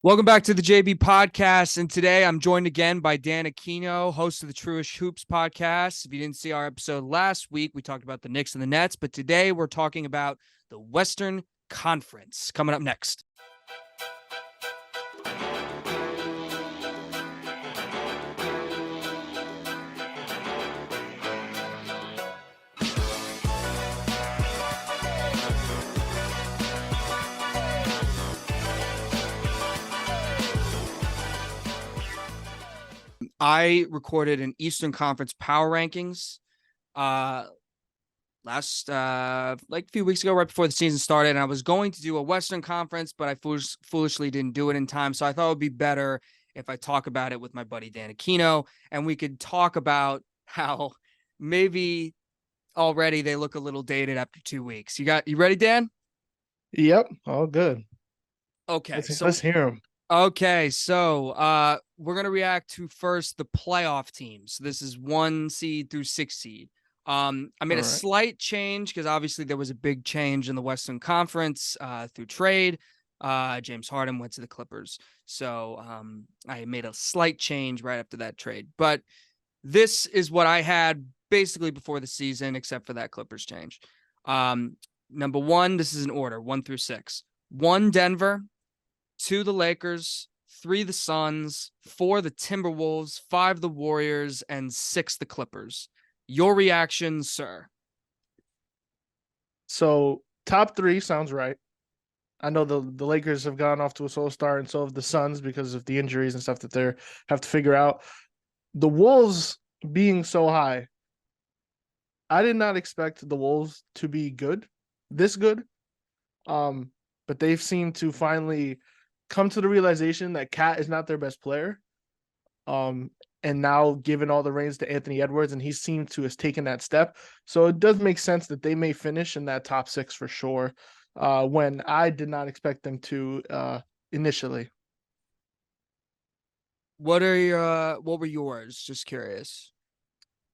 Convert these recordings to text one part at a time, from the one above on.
Welcome back to the JB podcast. And today I'm joined again by Dan Aquino, host of the Truish Hoops podcast. If you didn't see our episode last week, we talked about the Knicks and the Nets, but today we're talking about the Western Conference coming up next. I recorded an Eastern Conference power rankings last like a few weeks ago, right before the season started, and I was going to do a Western Conference, but I foolishly didn't do it in time. So I thought it would be better if I talk about it with my buddy Dan Aquino, and we could talk about how maybe already they look a little dated after 2 weeks. You ready, Dan? Yep, all good. Okay, Let's hear them. We're gonna react to first the playoff teams. This is 1 seed through 6 seed. I made a slight change because obviously there was a big change in the Western Conference through trade. James Harden went to the Clippers. So I made a slight change right after that trade. But this is what I had basically before the season, except for that Clippers change. Number 1, this is in order, 1 through 6. 1, Denver. 2, the Lakers. 3, the Suns. 4, the Timberwolves. 5, the Warriors. And 6, the Clippers. Your reaction, sir? So top 3 sounds right. I know the Lakers have gone off to a slow start, and so have the Suns because of the injuries and stuff that they have to figure out. The Wolves being so high, I did not expect the Wolves to be this good. But they've seemed to finally come to the realization that Cat is not their best player. And now given all the reins to Anthony Edwards, and he seemed to have taken that step. So it does make sense that they may finish in that top 6 for sure, when I did not expect them to initially. What were yours? Just curious.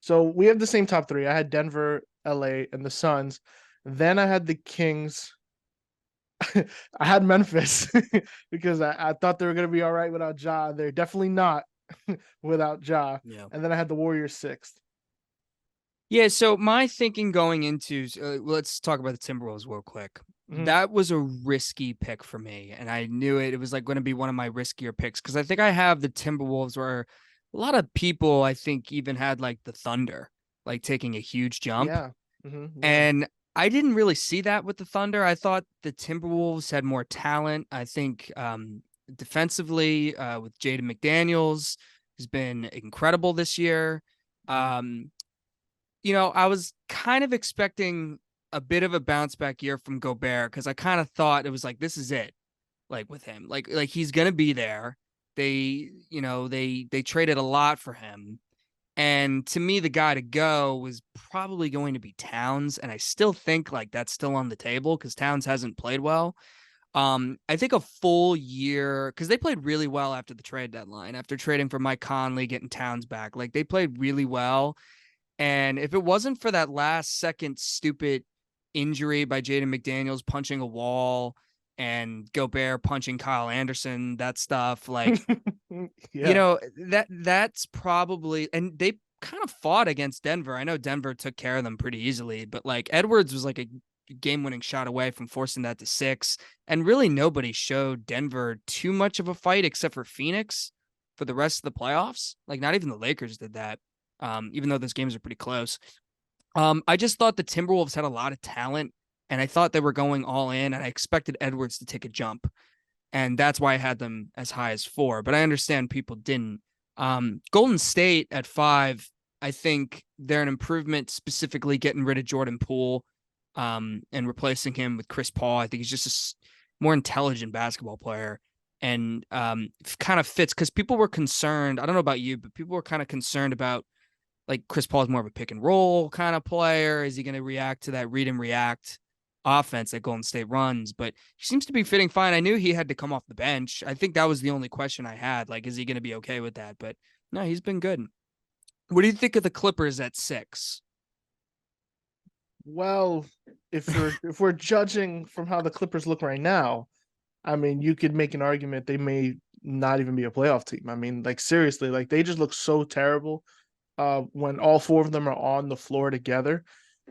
So we have the same top 3. I had Denver, LA, and the Suns. Then I had the Kings. I had Memphis because I thought they were going to be all right without Ja. They're definitely not without Ja. Yeah. And then I had the Warriors 6th. Yeah, so my thinking going into let's talk about the Timberwolves real quick. Mm-hmm. That was a risky pick for me, and I knew it. It was like going to be one of my riskier picks because I think I have the Timberwolves where a lot of people I think even had like the Thunder like taking a huge jump. Yeah. Mm-hmm. Yeah. And I didn't really see that with the Thunder. I thought the Timberwolves had more talent. I think defensively with Jaden McDaniels has been incredible this year. I was kind of expecting a bit of a bounce back year from Gobert because I kind of thought it was like, this is it, like with him, like he's going to be there. They traded a lot for him. And to me, the guy to go was probably going to be Towns. And I still think like that's still on the table because Towns hasn't played well. I think a full year because they played really well after the trade deadline, after trading for Mike Conley, getting Towns back. Like they played really well. And if it wasn't for that last second stupid injury by Jaden McDaniels punching a wall and Gobert punching Kyle Anderson, that stuff, like, Yeah. that's probably, and they kind of fought against Denver. I know Denver took care of them pretty easily, but like Edwards was like a game-winning shot away from forcing that to 6. And really nobody showed Denver too much of a fight except for Phoenix for the rest of the playoffs. Like not even the Lakers did that. Even though those games are pretty close. I just thought the Timberwolves had a lot of talent, and I thought they were going all in, and I expected Edwards to take a jump. And that's why I had them as high as 4, but I understand people didn't. Golden State at 5, I think they're an improvement, specifically getting rid of Jordan Poole and replacing him with Chris Paul. I think he's just a more intelligent basketball player. And kind of fits because people were concerned. I don't know about you, but people were kind of concerned about like Chris Paul is more of a pick and roll kind of player. Is he going to react to that read and react offense that Golden State runs? But he seems to be fitting fine. I knew he had to come off the bench. I think that was the only question I had. Like, is he going to be okay with that? But no, he's been good. What do you think of the Clippers at 6? Well, if we're judging from how the Clippers look right now, I mean, you could make an argument they may not even be a playoff team. I mean, like seriously, like they just look so terrible when all four of them are on the floor together.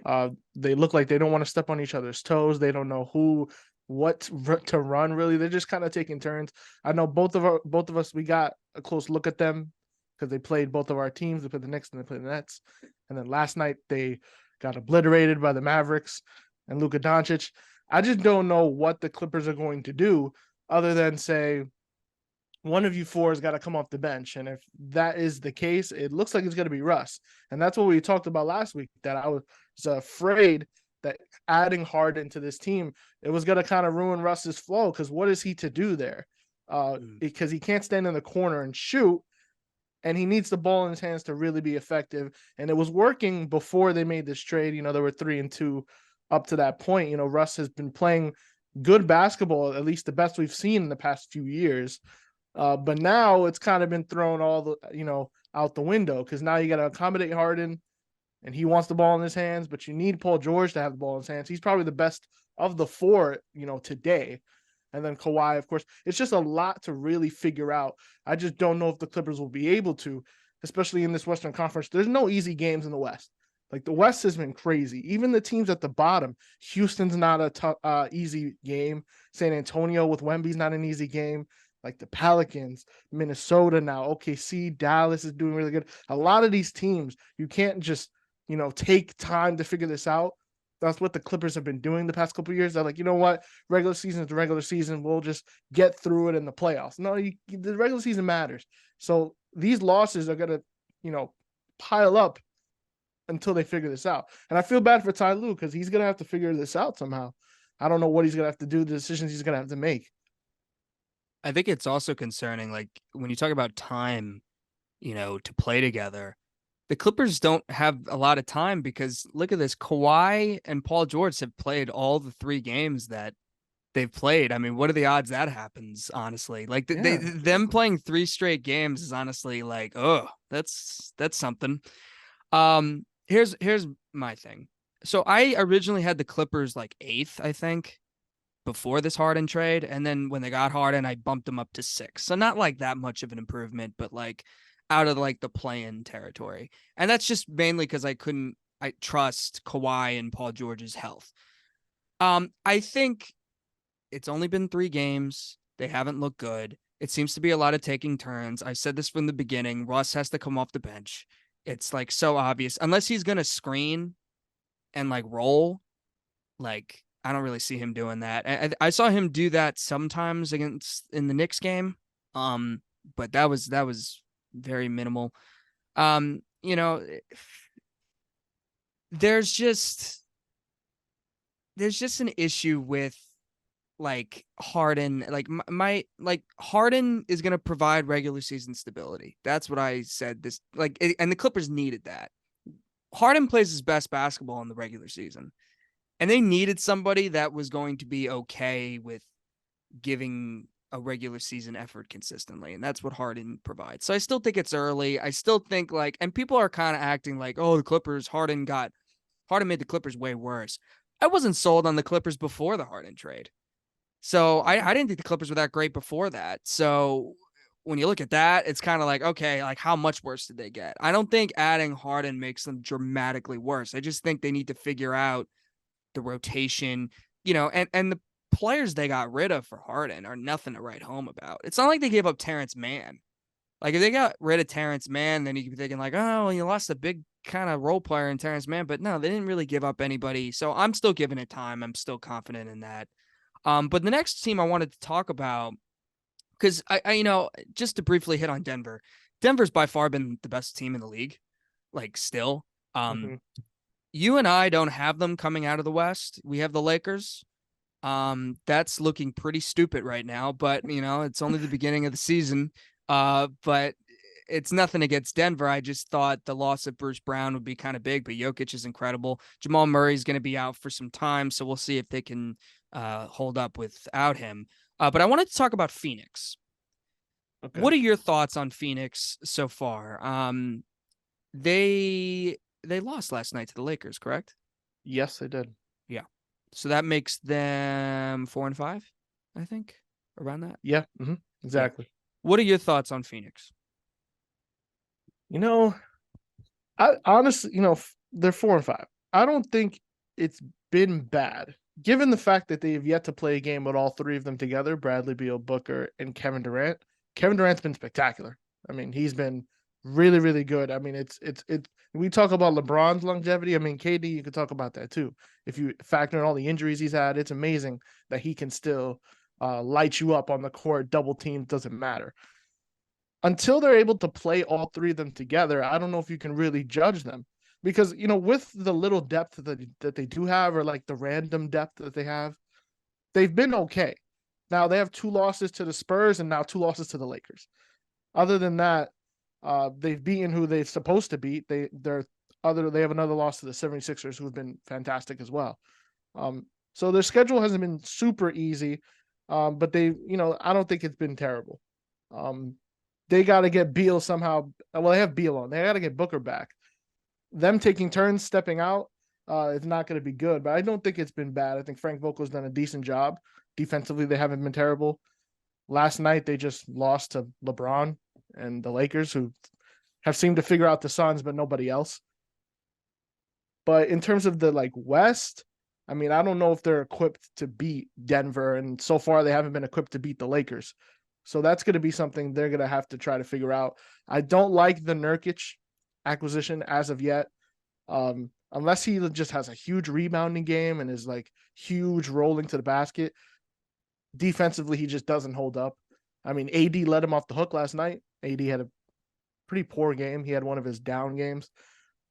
They look like they don't want to step on each other's toes. They don't know what to run really. They're just kind of taking turns. I know both of us we got a close look at them because they played both of our teams. They played the Knicks and they played the Nets. And then last night they got obliterated by the Mavericks and Luka Doncic. I just don't know what the Clippers are going to do other than say one of you four has got to come off the bench. And if that is the case, it looks like it's going to be Russ. And that's what we talked about last week, that I was afraid that adding Harden to this team, it was going to kind of ruin Russ's flow. Because what is he to do there? Because he can't stand in the corner and shoot. And he needs the ball in his hands to really be effective. And it was working before they made this trade. You know, they were 3-2 up to that point. You know, Russ has been playing good basketball, at least the best we've seen in the past few years. But now it's kind of been thrown out the window because now you got to accommodate Harden and he wants the ball in his hands, but you need Paul George to have the ball in his hands. He's probably the best of the four, today. And then Kawhi, of course. It's just a lot to really figure out. I just don't know if the Clippers will be able to, especially in this Western Conference. There's no easy games in the West. Like the West has been crazy. Even the teams at the bottom, Houston's not a easy game. San Antonio with Wemby's not an easy game. Like the Pelicans, Minnesota now, OKC, Dallas is doing really good. A lot of these teams, you can't just, take time to figure this out. That's what the Clippers have been doing the past couple of years. They're like, you know what? Regular season is the regular season. We'll just get through it in the playoffs. No, the regular season matters. So these losses are going to, pile up until they figure this out. And I feel bad for Ty Lue because he's going to have to figure this out somehow. I don't know what he's going to have to do, the decisions he's going to have to make. I think it's also concerning, like when you talk about time, to play together, the Clippers don't have a lot of time because look at this. Kawhi and Paul George have played all the 3 games that they've played. I mean, what are the odds that happens, honestly? Like them playing 3 straight games is honestly like, oh, that's something. Here's my thing. So I originally had the Clippers like 8th, I think, before this Harden trade. And then when they got Harden, I bumped them up to 6. So not like that much of an improvement, but like out of like the play-in territory. And that's just mainly because I trust Kawhi and Paul George's health. I think it's only been 3 games. They haven't looked good. It seems to be a lot of taking turns. I said this from the beginning. Russ has to come off the bench. It's like so obvious. Unless he's going to screen and like roll, like I don't really see him doing that. I saw him do that sometimes in the Knicks game. But that was very minimal. You know, there's just an issue with like Harden. Like Harden is going to provide regular season stability. That's what I said. And the Clippers needed that. Harden plays his best basketball in the regular season, and they needed somebody that was going to be okay with giving a regular season effort consistently, and that's what Harden provides. So I still think it's early. I still think and people are kind of acting like, oh, the Clippers, Harden made the Clippers way worse. I wasn't sold on the Clippers before the Harden trade. So I didn't think the Clippers were that great before that. So when you look at that, it's kind of like, okay, like how much worse did they get? I don't think adding Harden makes them dramatically worse. I just think they need to figure out the rotation, and the players they got rid of for Harden are nothing to write home about. It's not like they gave up Terrence Mann. Like if they got rid of Terrence Mann, then you could be thinking like, oh, well, you lost a big kind of role player in Terrence Mann, but no, they didn't really give up anybody. So I'm still giving it time. I'm still confident in that. But the next team I wanted to talk about, because I just to briefly hit on Denver. Denver's by far been the best team in the league, like still. Mm-hmm. You and I don't have them coming out of the West. We have the Lakers. That's looking pretty stupid right now, but it's only the beginning of the season. But it's nothing against Denver. I just thought the loss of Bruce Brown would be kind of big, but Jokic is incredible. Jamal Murray is going to be out for some time, so we'll see if they can hold up without him. But I wanted to talk about Phoenix. Okay. What are your thoughts on Phoenix so far? They lost last night to the Lakers, correct? Yes, they did. Yeah. So that makes them 4-5, I think. around that. Yeah, Yeah. exactly. What are your thoughts on Phoenix? You know, I honestly, they're 4-5. I don't think it's been bad, given the fact that they've yet to play a game with all three of them together: Bradley Beal, Booker, and Kevin Durant. Kevin Durant's been spectacular. I mean, he's been really, really good. I mean, it's. We talk about LeBron's longevity. I mean, KD, you could talk about that too. If you factor in all the injuries he's had, it's amazing that he can still light you up on the court. Double team doesn't matter until they're able to play all three of them together. I don't know if you can really judge them because with the little depth that they do have, or like the random depth that they have, they've been okay. Now they have 2 losses to the Spurs and now 2 losses to the Lakers. Other than that, they've beaten who they're supposed to beat. They have another loss to the 76ers, who have been fantastic as well. So their schedule hasn't been super easy, but I don't think it's been terrible. They got to get Beal somehow. Well, they have Beal on. They got to get Booker back. Them taking turns stepping out is not going to be good, but I don't think it's been bad. I think Frank Vogel's done a decent job. Defensively, they haven't been terrible. Last night, they just lost to LeBron and the Lakers, who have seemed to figure out the Suns, but nobody else. But in terms of the West, I mean, I don't know if they're equipped to beat Denver, and so far they haven't been equipped to beat the Lakers. So that's going to be something they're going to have to try to figure out. I don't like the Nurkic acquisition as of yet, unless he just has a huge rebounding game and is huge rolling to the basket. Defensively, he just doesn't hold up. I mean, AD let him off the hook last night. AD had a pretty poor game. He had one of his down games.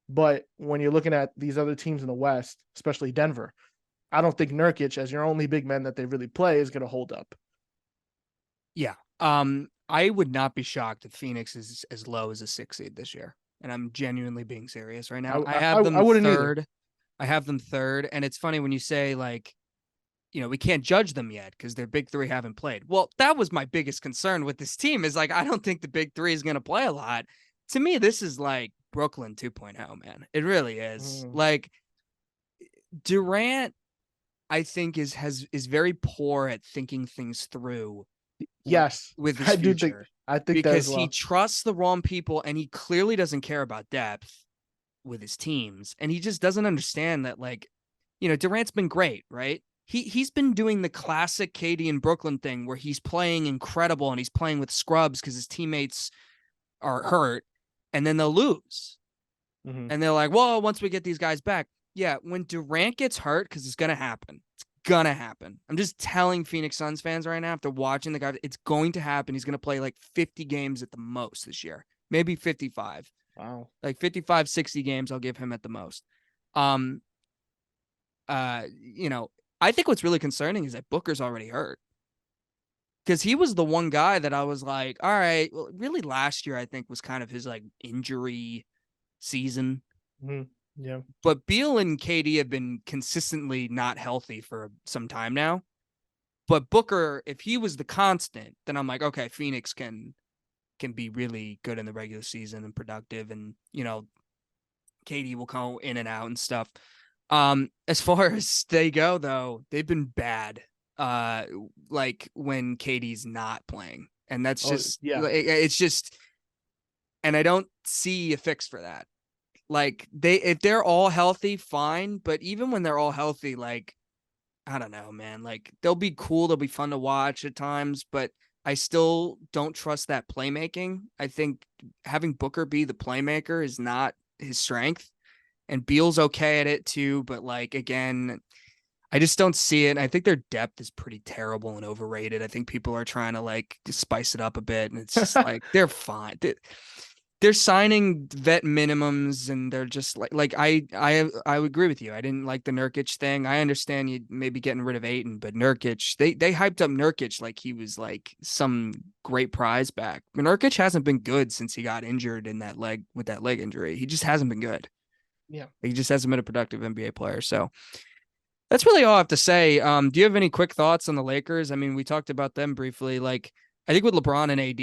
But when you're looking at these other teams in the West, especially Denver, I don't think Nurkic, as your only big man that they really play, is going to hold up. Yeah. I would not be shocked if Phoenix is as low as a 6 seed this year. And I'm genuinely being serious right now. I wouldn't third. either. I have them third. And it's funny when you say we can't judge them yet because their big three haven't played. Well, that was my biggest concern with this team is I don't think the big three is going to play a lot. To me, this is like Brooklyn 2.0, man. It really is. Durant, I think is very poor at thinking things through. Yes, with his future. I think because that as well. He trusts the wrong people and he clearly doesn't care about depth with his teams, and he just doesn't understand that Durant's been great, right? He's been doing the classic KD and Brooklyn thing where he's playing incredible and he's playing with scrubs because his teammates are hurt, and then they'll lose. And they're like, well, once we get these guys back. Yeah, when Durant gets hurt, because it's gonna happen. It's gonna happen. I'm just telling Phoenix Suns fans right now, after watching the guy, it's going to happen. He's gonna play 50 games at the most this year, maybe 55. Wow, 55, 60 games I'll give him at the most. I think what's really concerning is that Booker's already hurt. Because he was the one guy that I was like, all right, well, really last year I think was kind of his injury season. Yeah. But Beal and KD have been consistently not healthy for some time now. But Booker, if he was the constant, then I'm like, okay, Phoenix can be really good in the regular season and productive, and KD will go in and out and stuff. As far as they go, though, they've been bad. When KD's not playing, and that's just it's just, and I don't see a fix for that. If they're all healthy, fine. But even when they're all healthy, I don't know, man. They'll be cool. They'll be fun to watch at times, but I still don't trust that playmaking. I think having Booker be the playmaker is not his strength, and Beal's okay at it too. But again, I just don't see it. I think their depth is pretty terrible and overrated. I think people are trying to spice it up a bit, and it's just they're fine. They're signing vet minimums, and they're just I would agree with you. I didn't like the Nurkic thing. I understand you maybe getting rid of Ayton, but Nurkic, they hyped up Nurkic like he was some great prize back. But Nurkic hasn't been good since he got injured in that leg with that leg injury. He just hasn't been good. Yeah, he just hasn't been a productive NBA player. So that's really all I have to say. Do you have any quick thoughts on the Lakers? I mean, we talked about them briefly. I think with LeBron and AD,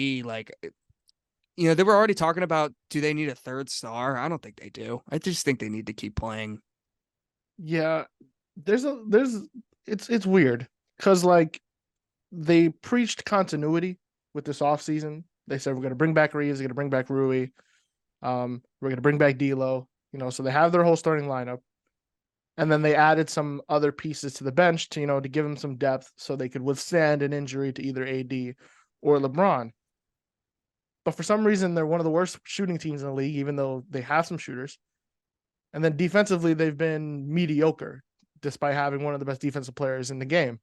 they were already talking about, do they need a third star? I don't think they do. I just think they need to keep playing. Yeah, it's weird because they preached continuity with this offseason. They said we're going to bring back Reeves, we're going to bring back Rui, we're going to bring back D'Lo. So they have their whole starting lineup, and then they added some other pieces to the bench to give them some depth so they could withstand an injury to either AD or LeBron. But for some reason, they're one of the worst shooting teams in the league, even though they have some shooters. And then defensively, they've been mediocre, despite having one of the best defensive players in the game.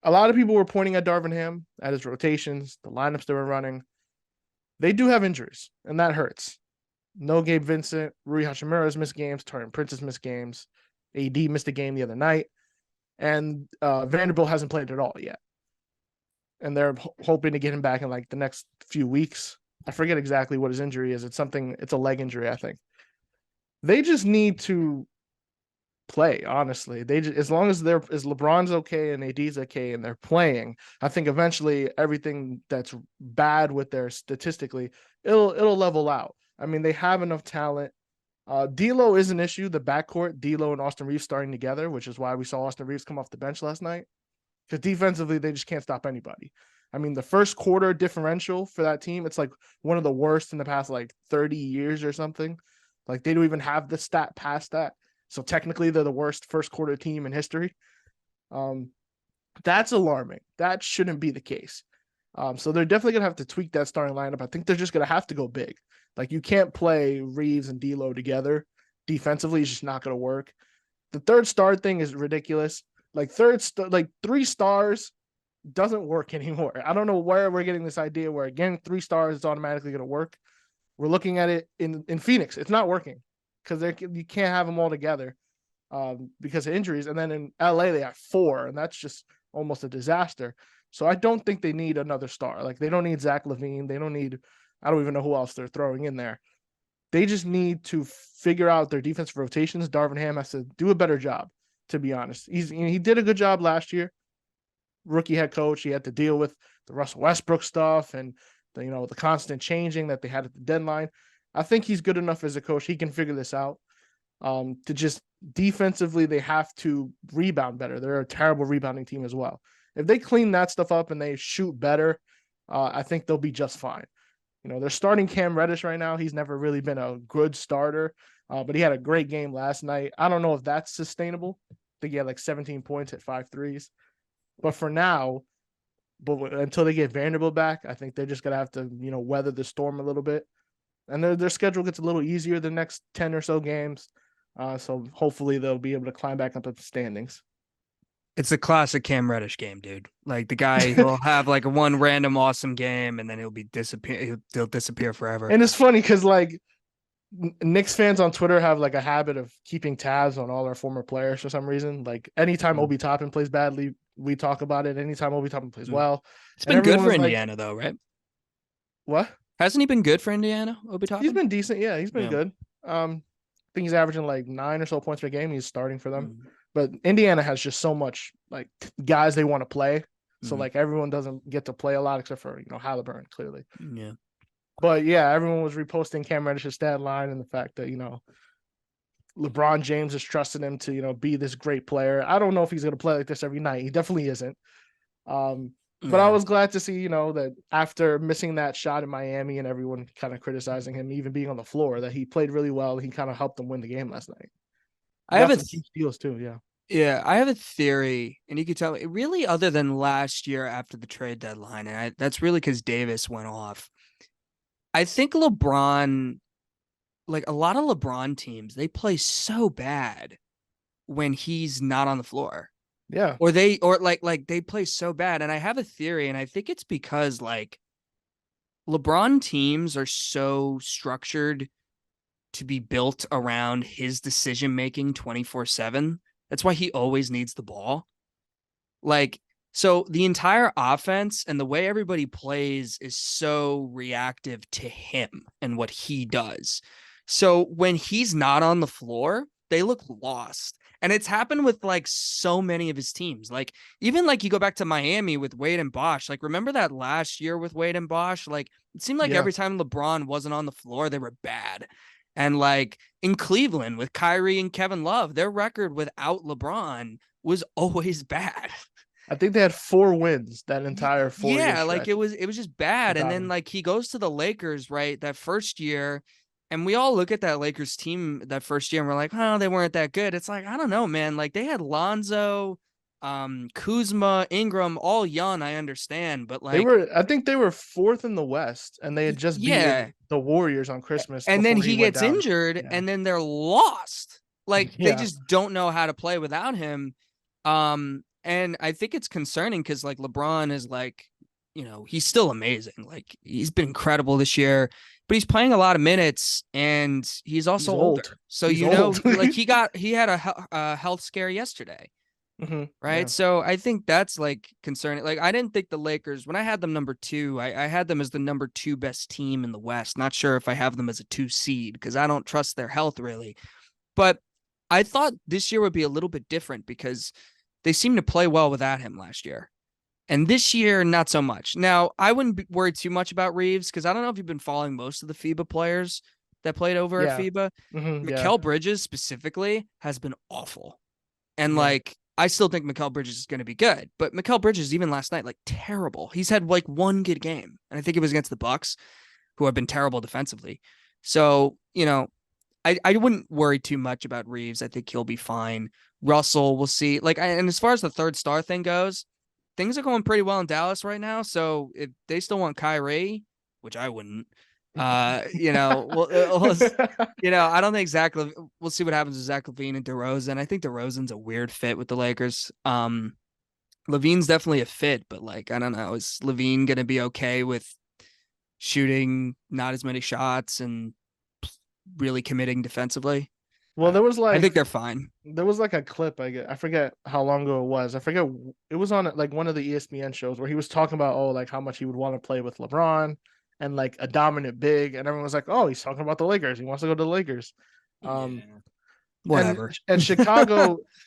A lot of people were pointing at Darvin Ham, at his rotations, the lineups they were running. They do have injuries, and that hurts. No Gabe Vincent, Rui Hachimura's missed games, Taurean Prince has missed games, AD missed a game the other night, and Vanderbilt hasn't played at all yet. And they're hoping to get him back in like the next few weeks. I forget exactly what his injury is. It's a leg injury, I think. They just need to play, honestly. As long as LeBron's okay and AD's okay and they're playing, I think eventually everything that's bad with their statistically, it'll level out. I mean, they have enough talent. D'Lo is an issue. The backcourt, D'Lo and Austin Reeves starting together, which is why we saw Austin Reeves come off the bench last night. Because defensively, they just can't stop anybody. I mean, the first quarter differential for that team, it's like one of the worst in the past like 30 years or something. Like they don't even have the stat past that. So technically, they're the worst first quarter team in history. That's alarming. That shouldn't be the case. So they're definitely going to have to tweak that starting lineup. I think they're just going to have to go big. Like you can't play Reeves and D'Lo together. Defensively, it's just not going to work. The third star thing is ridiculous. Like like 3 stars doesn't work anymore. I don't know where we're getting this idea where getting 3 stars is automatically going to work. We're looking at it in Phoenix. It's not working because you can't have them all together because of injuries. And then in LA, they have 4, and that's just almost a disaster. So I don't think they need another star. Like they don't need Zach LaVine. They don't need, I don't even know who else they're throwing in there. They just need to figure out their defensive rotations. Darvin Ham has to do a better job, to be honest. He did a good job last year. Rookie head coach. He had to deal with the Russell Westbrook stuff and the constant changing that they had at the deadline. I think he's good enough as a coach. He can figure this out. To just defensively, they have to rebound better. They're a terrible rebounding team as well. If they clean that stuff up and they shoot better, I think they'll be just fine. They're starting Cam Reddish right now. He's never really been a good starter, but he had a great game last night. I don't know if that's sustainable. I think he had like 17 points at 5 threes. But for now, until they get Vanderbilt back, I think they're just going to have to, weather the storm a little bit. And their schedule gets a little easier the next 10 or so games. So hopefully they'll be able to climb back up the standings. It's a classic Cam Reddish game, dude. Like the guy, he'll have like one random awesome game and then he'll disappear forever. And it's funny because like Knicks fans on Twitter have like a habit of keeping tabs on all our former players for some reason. Like anytime Obi Toppin plays badly, we talk about it. Anytime Obi Toppin plays well. It's been good for Indiana though, right? What? Hasn't he been good for Indiana, Obi Toppin? He's been decent. Yeah, he's been good. I think he's averaging like 9 or so points per game. He's starting for them. But Indiana has just so much like guys they want to play. So like everyone doesn't get to play a lot except for, Halliburton, clearly. Yeah. But yeah, everyone was reposting Cam Reddish's stat line and the fact that, LeBron James has trusted him to, be this great player. I don't know if he's going to play like this every night. He definitely isn't. But I was glad to see, that after missing that shot in Miami and everyone kind of criticizing him, even being on the floor, that he played really well. He kind of helped them win the game last night. I have steals too, yeah. Yeah, I have a theory, and you could tell me, really, other than last year after the trade deadline, and that's really because Davis went off. I think LeBron, like a lot of LeBron teams, they play so bad when he's not on the floor. Yeah. Or they play so bad. And I have a theory, and I think it's because like LeBron teams are so structured to be built around his decision making 24/7. That's why he always needs the ball. Like, so the entire offense and the way everybody plays is so reactive to him and what he does. So when he's not on the floor, they look lost. And it's happened with like so many of his teams. Like even like you go back to Miami with Wade and Bosh. Like remember that last year with Wade and Bosh? Like it seemed like every time LeBron wasn't on the floor, they were bad. And like in Cleveland with Kyrie and Kevin Love, their record without LeBron was always bad. I think they had 4 wins that entire 4 year Yeah, like stretch it was just bad. And without then him. like he goes to the Lakers, right? That first year, and we all look at that Lakers team that first year and we're like, oh, they weren't that good. It's like, I don't know, man. Like they had Lonzo, Kuzma, Ingram, all young, I understand, but like, I think they were fourth in the West, and they had just yeah. beaten the Warriors on Christmas And then before he he went gets down. injured Yeah, and then they're lost. Like they yeah, just don't know how to play without him. And I think it's concerning because like LeBron is like, he's still amazing. Like he's been incredible this year, but he's playing a lot of minutes and he's also he's older. old. So He's old. like he had a health scare yesterday, right? Yeah, So I think that's like concerning. Like I didn't think the Lakers when I had them number 2, I had them as the number 2 best team in the West. Not sure if I have them as a 2 seed because I don't trust their health really. But I thought this year would be a little bit different because they seemed to play well without him last year. And this year, not so much. Now, I wouldn't worry too much about Reeves because I don't know if you've been following most of the FIBA players that played over at yeah, FIBA. yeah, Mikal Bridges specifically has been awful. And yeah. like, I still think Mikal Bridges is going to be good, but Mikal Bridges, even last night, like terrible. He's had like one good game. And I think it was against the Bucks, who have been terrible defensively. So, I wouldn't worry too much about Reeves. I think he'll be fine. Russell, we'll see. Like, and as far as the third star thing goes, things are going pretty well in Dallas right now. So if they still want Kyrie, which I wouldn't, I don't think Zach. We'll see what happens with Zach LaVine and DeRozan. I think DeRozan's a weird fit with the Lakers. LaVine's definitely a fit, but like I don't know, is LaVine gonna be okay with shooting not as many shots and really committing defensively? Well, I think they're fine. there was like a clip. I forget how long ago it was. I forget it was on like one of the ESPN shows where he was talking about like how much he would want to play with LeBron and like a dominant big, and everyone was like, oh, he's talking about the Lakers. He wants to go to the Lakers. Um, Yeah. and Whatever. and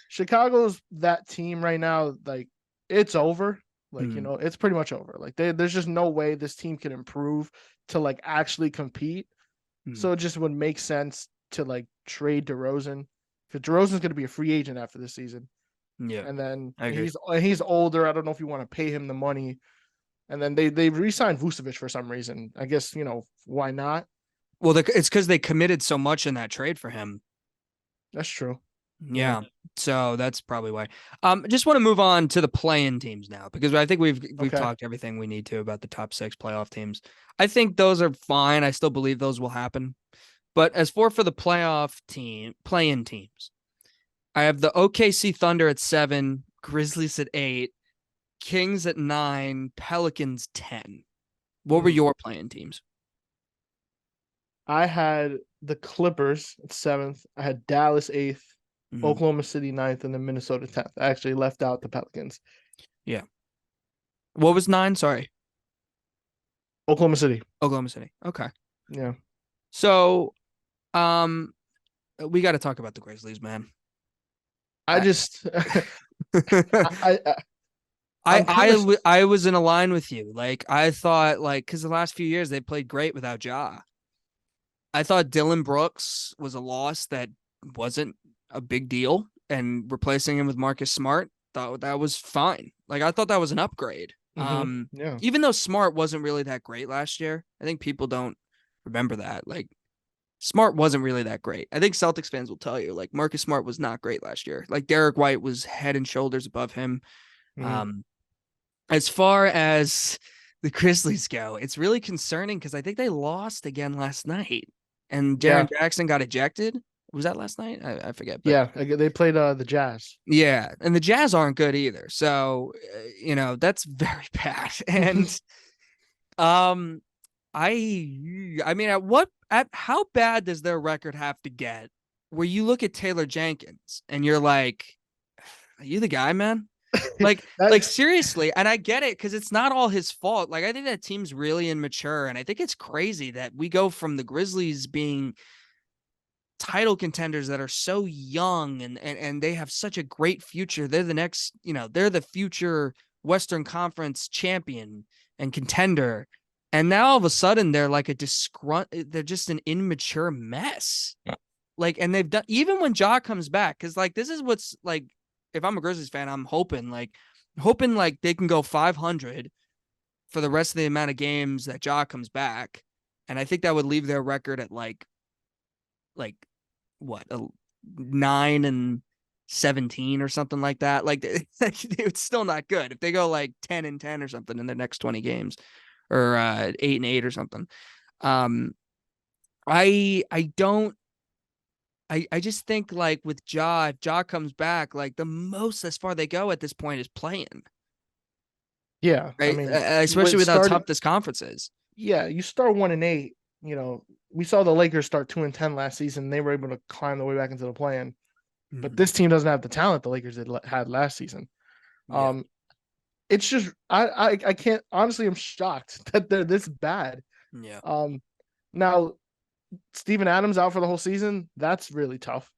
Chicago's that team right now. Like it's over. Like Mm, it's pretty much over. Like there's just no way this team can improve to like actually compete. mm. So it just would make sense to like trade DeRozan because DeRozan's going to be a free agent after this season, Yeah, and then I agree. he's older. I don't know if you want to pay him the money, and then they re-signed Vucevic for some reason. I guess why not? Well, it's because they committed so much in that trade for him. That's true. Yeah. Yeah. So that's probably why. Just want to move on to the play-in teams now because I think we've Okay. talked everything we need to about the top 6 playoff teams. I think those are fine. I still believe those will happen. But as for the play-in teams, I have the OKC Thunder at 7, Grizzlies at 8, Kings at 9, Pelicans 10. What were Mhm. your play-in teams? I had the Clippers at 7th. I had Dallas 8th, Mhm. Oklahoma City 9th, and then Minnesota 10th. I actually left out the Pelicans. Yeah. What was 9? Sorry. Oklahoma City. Oklahoma City. Okay. Yeah. So, um, we got to talk about the Grizzlies, man. I I, just I, I I, I'm kind of I was in a line with you. Like, I thought, like, because the last few years they played great without Ja. I thought Dylan Brooks was a loss that wasn't a big deal, and replacing him with Marcus Smart, thought that was fine. Like, I thought that was an upgrade. yeah. Even though Smart wasn't really that great last year, I think people don't remember that. Like, Smart wasn't really that great. I think Celtics fans will tell you, like, Marcus Smart was not great last year. Like, Derek White was head and shoulders above him. Mhm. Um, as far as the Grizzlies go, it's really concerning because I think they lost again last night, and Yeah. Jaren Jackson got ejected. Was that last night? I forget, but Yeah. They played the Jazz. yeah, and the Jazz aren't good either. So that's very bad. And um, I mean, at how bad does their record have to get where you look at Taylor Jenkins and you're like, are you the guy, man? Like That seriously, and I get it because it's not all his fault. Like I think that team's really immature, and I think it's crazy that we go from the Grizzlies being title contenders that are so young and they have such a great future. They're the next, they're the future Western Conference champion and contender. And now all of a sudden they're like they're just an immature mess. Like, and they've done even when Ja comes back, because like this is what's like if I'm a Grizzlies fan, I'm hoping like hoping like they can go 500 for the rest of the amount of games that Ja comes back, and I think that would leave their record at like what 9-17 or something like that. Like it's still not good if they go like 10-10 or something in the next 20 games, or 8-8 or something. Um, I don't. I just think like with Ja, if Ja comes back, like the most as far they go at this point is playing, Yeah, I right? mean, Especially with with how starting, tough this conference is. yeah, you start 1-8. We saw the Lakers start 2-10 last season. They were able to climb the way back into the play-in, but Mhm. this team doesn't have the talent the Lakers had last season. Yeah. Um, it's just I can't honestly. I'm shocked that they're this bad. Yeah. Um, now Steven Adams out for the whole season. That's really tough,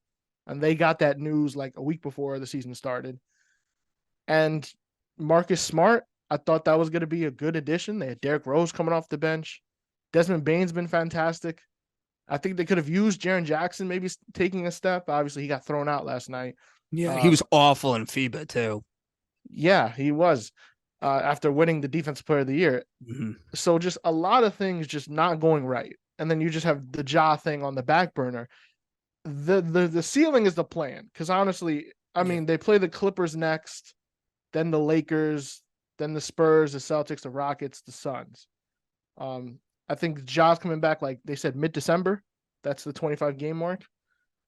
and they got that news like a week before the season started. And Marcus Smart, I thought that was going to be a good addition. They had Derrick Rose coming off the bench. Desmond Bane's been fantastic. I think they could have used Jaren Jackson maybe taking a step. Obviously, he got thrown out last night. Yeah. He Uh, was awful in FIBA too. yeah, he was after winning the Defensive Player of the Year. Mhm. So just a lot of things just not going right. And then you just have the Ja thing on the back burner. The ceiling is the plan because honestly, I Yeah. mean they play the Clippers next, then the Lakers, then the Spurs, the Celtics, the Rockets, the Suns. Um, I think Ja's coming back like they said mid-December. That's the 25 game mark.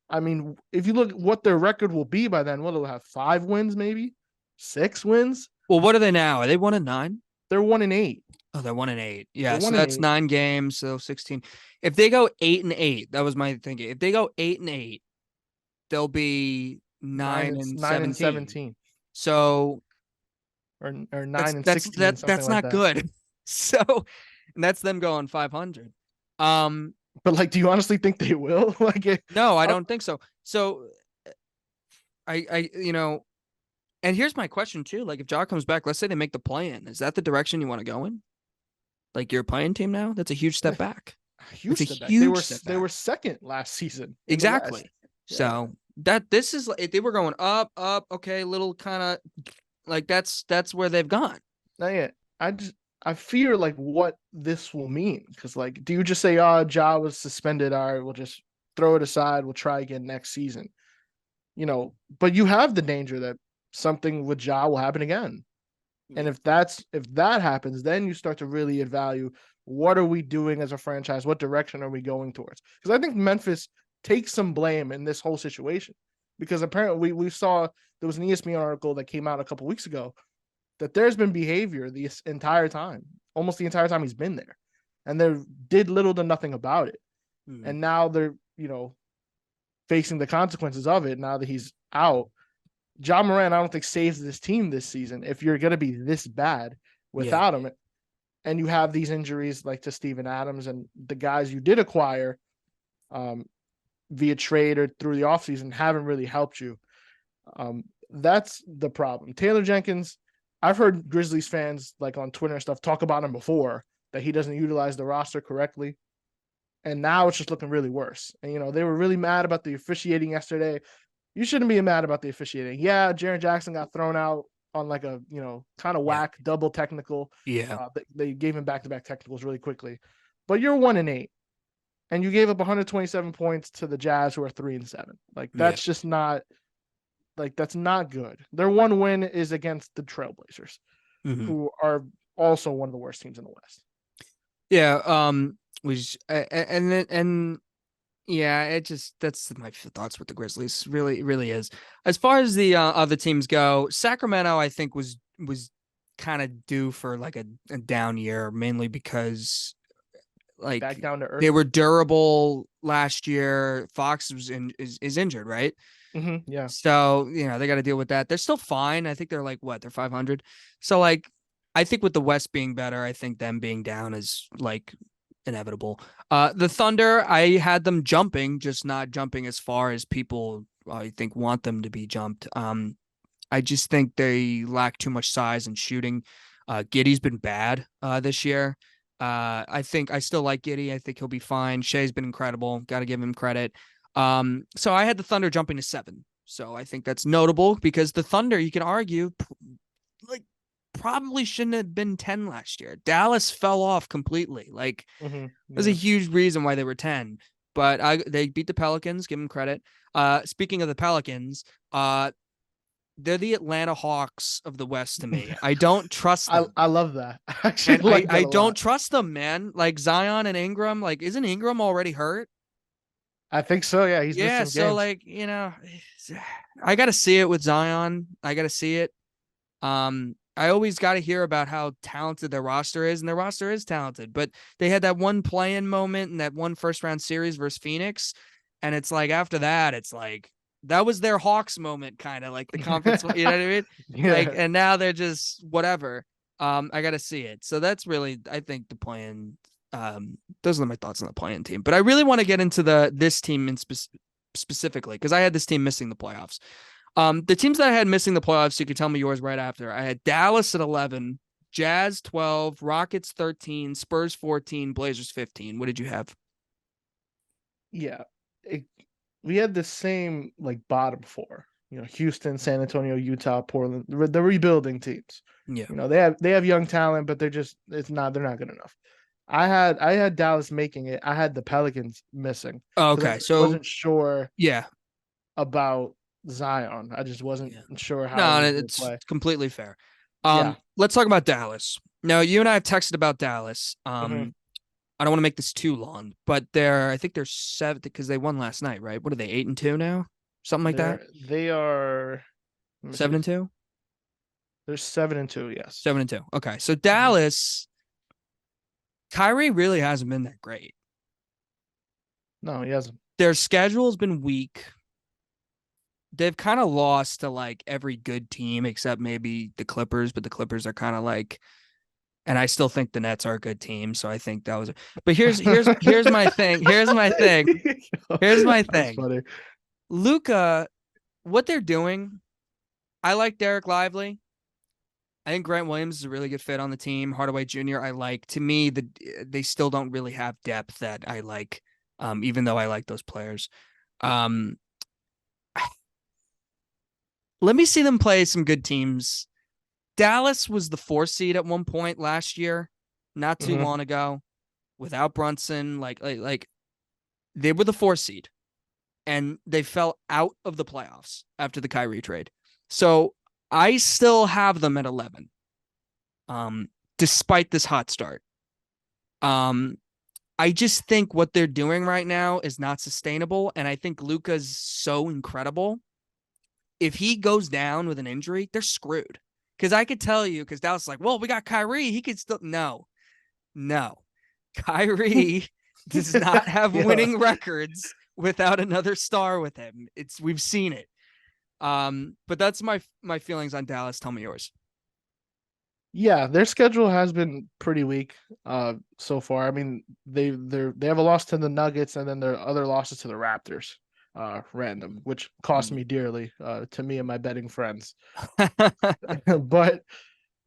I mean, if you look at what their record will be by then, what they'll have 5 wins, maybe 6 wins. Well, what are they now? Are they 1-9? They're 1-8. Oh, they're 1-8. They're Yeah, so one and that's eight, 9 games, so 16. If they go 8-8, that was my thinking. If they go 8-8, they'll be nine nine and and nine and 17. 17, So or that's nine and that's 16, that something that's like not that. good. So, and that's them going 500. Um, But like, do you honestly think they will? no, I I, don't think so. So and here's my question too. Like, if Ja comes back, let's say they make the play-in, is that the direction you want to go in? Like, you're a playing team now? That's a huge step back. That's huge a step back. They huge were step they were back. second last season in the West. Exactly. Yeah. So that this is like they were going up, up. Okay, little kind of like that's where they've gone. Not yet. I fear like what this will mean because like, do you just say, "Oh, Ja was suspended. All right, we'll just throw it aside. We'll try again next season." But you have the danger that something with Ja will happen again. And Yeah. if that happens, then you start to really evaluate what are we doing as a franchise? What direction are we going towards? Because I think Memphis takes some blame in this whole situation. Because apparently we saw there was an ESPN article that came out a couple weeks ago that there's been behavior the entire time, almost the entire time he's been there. And they did little to nothing about it. Mhm. And now they're, facing the consequences of it now that he's out. John Moran, I don't think saves this team this season if you're going to be this bad Yeah. without him. And you have these injuries like to Steven Adams and the guys you did acquire um, via trade or through the offseason haven't really helped you. That's the problem. Taylor Jenkins, I've heard Grizzlies fans like on Twitter and stuff talk about him before that he doesn't utilize the roster correctly. And now it's just looking really worse. And, they were really mad about the officiating yesterday. You shouldn't be mad about the officiating. Yeah, Jaren Jackson got thrown out on like a kind of Yeah. whack double technical. Yeah. They gave him back-to-back technicals really quickly, but you're 1-8, and you gave up 127 points to the Jazz, who are 3-7. Like Yeah. that's just not that's not good. Their one win is against the Trailblazers, Mhm. who are also one of the worst teams in the West. Yeah. Was and then and yeah, it just that's my thoughts with the Grizzlies. Really, really is. As far as the other teams go, Sacramento, I think was kind of due for like a down year, mainly because Back like down to they earth. were durable last year. Fox is injured, right? Yeah. So, they got to deal with that. They're still fine. I think they're like what? They're 500. So like I think with the West being better, I think them being down is like inevitable. The Thunder, I had them jumping, just not jumping as far as people I think want them to be jumped. I just think they lack too much size and shooting. Giddy's been bad this year. I think I still like Giddy. I think he'll be fine. Shea's been incredible. Got to give him credit. So I had the Thunder jumping to 7. So I think that's notable because the Thunder, you can argue, like probably shouldn't have been 10 last year. Dallas fell off completely. Like there's a Yeah. huge reason why they were 10. But they beat the Pelicans, give them credit. Speaking of the Pelicans, they're the Atlanta Hawks of the West to me. I don't trust them. I love that. I actually And like I that a don't lot. trust them, man. Like Zion and Ingram, like isn't Ingram already hurt? I think so. Yeah, he's missed Yeah, some so games. like, I got to see it with Zion. I got to see it. I always got to hear about how talented their roster is, and their roster is talented, but they had that one play-in moment in that one first round series versus Phoenix, and it's like after that, it's like that was their Hawks moment, kind of like the conference, you know what I mean? Like, Yeah. and now they're just whatever. I got to see it. So that's really, I think the plan. Those are my thoughts on the playing team, but I really want to get into this team specifically because I had this team missing the playoffs. The teams that I had missing the playoffs, you could tell me yours right after. I had Dallas at 11, Jazz 12, Rockets 13, Spurs 14, Blazers 15. What did you have? Yeah. We had the same like bottom four. Houston, San Antonio, Utah, Portland, the rebuilding teams. Yeah. They have young talent, but they're not good enough. I had Dallas making it. I had the Pelicans missing because I Okay. just So wasn't sure yeah. about Zion. I just wasn't Yeah. sure how he No, was going to it's play. completely fair. Yeah. Let's talk about Dallas. Now, you and I have texted about Dallas. hmm I don't want to make this too long, but I think they're 7 because they won last night, right? What are they, 8-2 now? Something like that? They are. Let me see. 7-2? They're 7-2. Yes. 7-2. Okay. So Mhm. Dallas, Kyrie really hasn't been that great. No, he hasn't. Their schedule's been weak. They've kind of lost to like every good team except maybe the Clippers, but the Clippers are kind of like, and I still think the Nets are a good team, so I think that was. But here's my thing. Here's my thing. Here's my That's thing. funny. Luca, what they're doing, I like Derek Lively. I think Grant Williams is a really good fit on the team. Hardaway Jr. I like. To me, they still don't really have depth that I like. Even though I like those players. Um, let me see them play some good teams. Dallas was the 4 seed at one point last year, not too hmm long ago, without Brunson. Like they were the 4 seed, and they fell out of the playoffs after the Kyrie trade. So I still have them at 11, despite this hot start. Um, I just think what they're doing right now is not sustainable, and I think Luka's so incredible. If he goes down with an injury, they're screwed. Because I could tell you, because Dallas is like, well, we got Kyrie. He could still. No. Kyrie does not have Yeah. winning records without another star with him. We've seen it. But that's my feelings on Dallas. Tell me yours. Yeah, their schedule has been pretty weak so far. I mean, they have a loss to the Nuggets and then their other losses to the Raptors, random, which cost me dearly, to me and my betting friends. But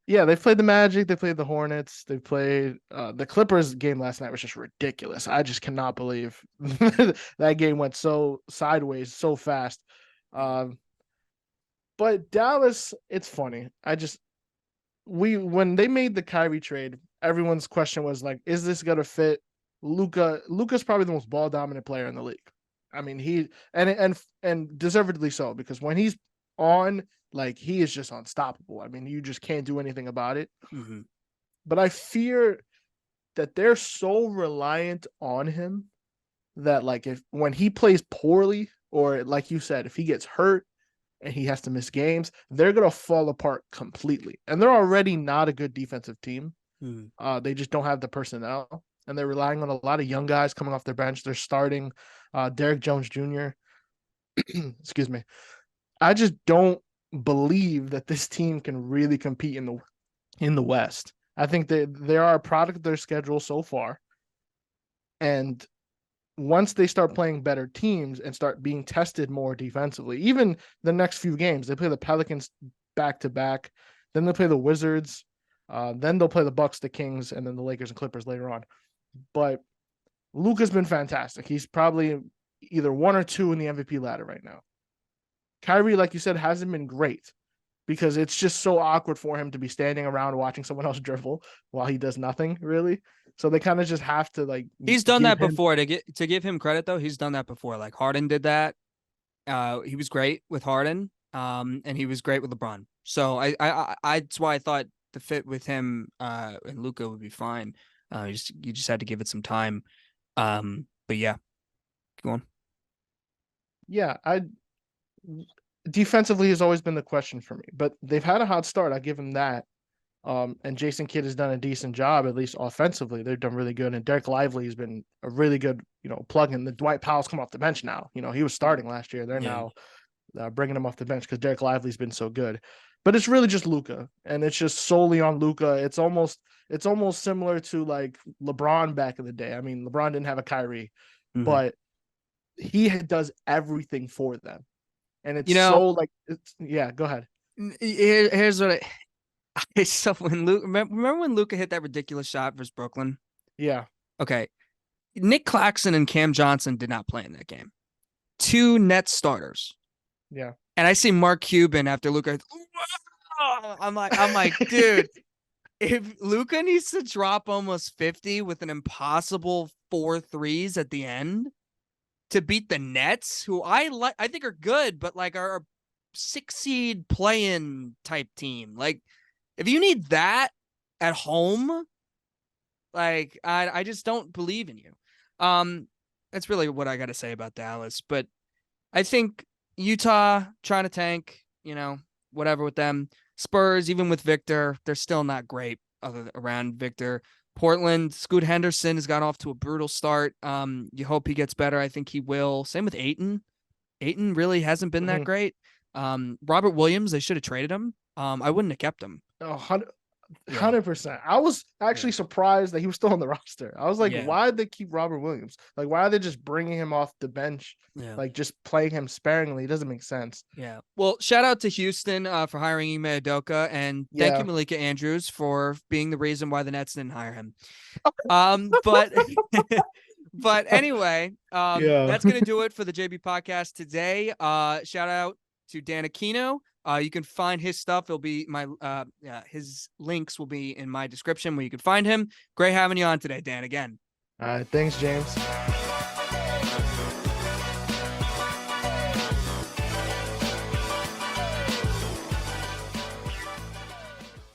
yeah, they played the Magic, they played the Hornets, they played the Clippers game last night was just ridiculous. I just cannot believe that game went so sideways so fast. Um, but Dallas, it's funny. When they made the Kyrie trade, everyone's question was like, is this gonna fit Luca? Luca's probably the most ball dominant player in the league. I mean, he and deservedly so, because when he's on, like, he is just unstoppable. I mean, you just can't do anything about it. Mm-hmm. But I fear that they're so reliant on him that, like, if when he plays poorly, or like you said, if he gets hurt and he has to miss games, they're gonna fall apart completely. And they're already not a good defensive team. Mm-hmm. They just don't have the personnel, and they're relying on a lot of young guys coming off their bench. They're starting Derek Jones Jr. Excuse me. I just don't believe that this team can really compete in the West. I think they are a product of their schedule so far, and once they start playing better teams and start being tested more defensively, even the next few games, they play the Pelicans back to back, then they play the Wizards, then they'll play the Bucks, the Kings, and then the Lakers and Clippers later on. But Luka's been fantastic. He's probably either one or two in the MVP ladder right now. Kyrie, like you said, hasn't been great, because it's just so awkward for him to be standing around watching someone else dribble while he does nothing really. So they kind of just have to like He's done give that him. before. To give him credit though, he's done that before. Like Harden did that. He was great with Harden. And he was great with LeBron. So that's why I thought the fit with him and Luka would be fine. You just had to give it some time. But yeah, go on. Yeah, I defensively has always been the question for me, but they've had a hot start. I give him that. And Jason Kidd has done a decent job, at least offensively. They've done really good. And Derek Lively has been a really good, plug-in. The Dwight Powell's come off the bench now. He was starting last year. They're Yeah. now bringing him off the bench because Derek Lively's been so good. But it's really just Luka, and it's just solely on Luka. It's almost similar to like LeBron back in the day. I mean, LeBron didn't have a Kyrie, but he does everything for them, and it's so like, yeah. Go ahead. Here's what so when remember when Luka hit that ridiculous shot versus Brooklyn? Yeah. Okay. Nick Claxton and Cam Johnson did not play in that game. 2 Nets starters. Yeah. And I see Mark Cuban after Luka. I'm like, dude, if Luka needs to drop almost 50 with an impossible 4 threes at the end to beat the Nets, who I think are good, but like are a 6 seed play-in type team. Like, if you need that at home, like I just don't believe in you. That's really what I got to say about Dallas. But I think Utah trying to tank, whatever with them. Spurs, even with Victor, they're still not great around Victor. Portland, Scoot Henderson has got off to a brutal start. You hope he gets better. I think he will. Same with Ayton. Ayton really hasn't been that great. Robert Williams, they should have traded him. I wouldn't have kept him. 100%. I was actually surprised that he was still on the roster. I was like, why did they keep Robert Williams? Like, why are they just bringing him off the bench? Like, just playing him sparingly? It doesn't make sense. Yeah. Well, shout out to Houston for hiring Ime Udoka, and thank you, Malika Andrews, for being the reason why the Nets didn't hire him. But but anyway, that's gonna do it for the JB podcast today. Shout out to Dan Aquino. You can find his stuff. It'll be his links will be in my description where you can find him. Great having you on today, Dan, again. All right. Thanks, James.